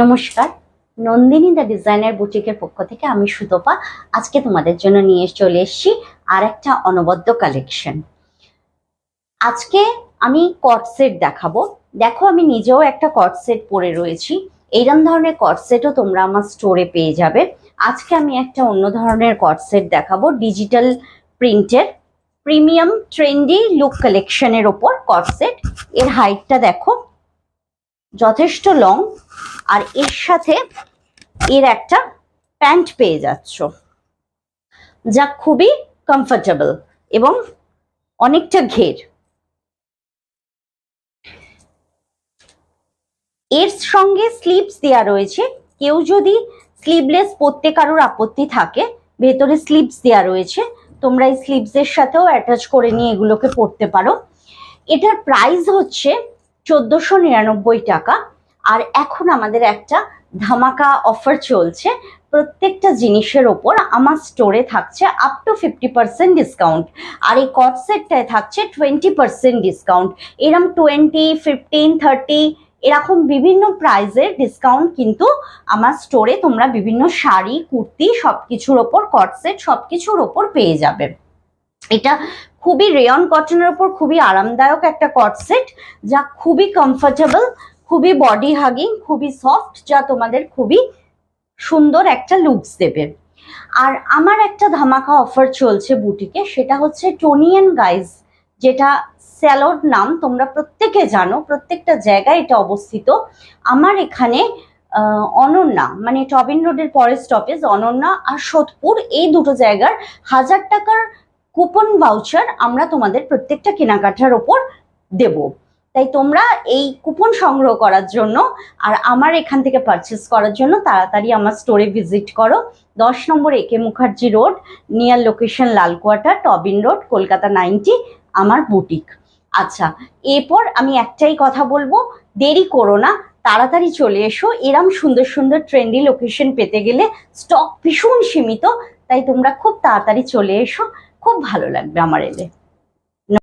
নমস্কার, Nandini the designer বুটিকের পক্ষ থেকে আমি সুতপা আজকে তোমাদের জন্য নিয়ে চলে এসেছি আর একটা অনবদ্য কালেকশন। আজকে আমি কট সেট দেখাবো। দেখো, আমি নিজেও একটা কট সেট পরে রয়েছি। এইরকম ধরনের কট সেটও তোমরা আমার স্টোরে পেয়ে যাবে। আজকে আমি একটা অন্য ধরনের কট সেট দেখাবো, ডিজিটাল প্রিন্টের প্রিমিয়াম ট্রেন্ডি লুক কালেকশনের ওপর কট সেট। এর হাইটটা দেখো যথেষ্ট লং, আর এর সাথে এর একটা প্যান্ট পেয়ে যাচ্ছ যা খুবই কমফোর্টেবল এবং অনেকটা ঘের। এর সঙ্গে স্লিভস দেওয়া রয়েছে। কেউ যদি স্লিভলেস পরতে কারোর আপত্তি থাকে, ভেতরে স্লিভস দেওয়া রয়েছে, তোমরা এই স্লিভসের সাথেও অ্যাটাচ করে নিয়ে এগুলোকে পরতে পারো। এটার প্রাইস হচ্ছে 1499 টাকা। আর এখন আমাদের একটা ধামাকা অফার চলছে। প্রত্যেকটা জিনিসের ওপর আমার স্টোরে থাকছে আপ টু 50% ডিসকাউন্ট, আর এই কট সেটটায় থাকছে 20% ডিসকাউন্ট। এরকম 20, 15, 30 এরকম বিভিন্ন প্রাইজের ডিসকাউন্ট কিন্তু আমার স্টোরে তোমরা বিভিন্ন শাড়ি, কুর্তি সবকিছুর ওপর, কট সেট সবকিছুর ওপর পেয়ে যাবে। এটা খুবই রেয়ন কটনের ওপর খুবই আরামদায়ক একটা কট সেট, যা খুবই কমফোর্টেবল, খুবই বডি হাগিং, খুবই সফট, যা তোমাদের খুবই সুন্দর একটা লুকস দেবে। আর আমার একটা ধামাকা অফার চলছে বুটিকে, সেটা হচ্ছে টোনি অ্যান্ড গাইজ, যেটা স্যালোড নাম, তোমরা প্রত্যেকে জানো, প্রত্যেকটা জায়গায় এটা অবস্থিত। আমার এখানে অনন্যা, মানে টবিন রোডের পরের স্টপেজ অনন্যা আর সোদপুর, এই দুটো জায়গার 1000 টাকার কুপন ভাউচার আমরা তোমাদের প্রত্যেকটা কেনাকাটার ওপর দেব। তাই তোমরা এই কুপন সংগ্রহ করার জন্য আর আমার এখান থেকে পারচেস করার জন্য তাড়াতাড়ি আমার স্টোরে ভিজিট করো। 10 নম্বর একে মুখার্জি রোড, নিয়ার লোকেশন লাল কোয়ার্টার, টবিন রোড, কলকাতা 90, আমার বুটিক। আচ্ছা, এরপর আমি একটাই কথা বলবো, দেরি করো না, তাড়াতাড়ি চলে এসো। এরম সুন্দর সুন্দর ট্রেন্ডি লোকেশন পেতে গেলে স্টক ভীষণ সীমিত, তাই তোমরা খুব তাড়াতাড়ি চলে এসো, খুব ভালো লাগবে আমার এলে।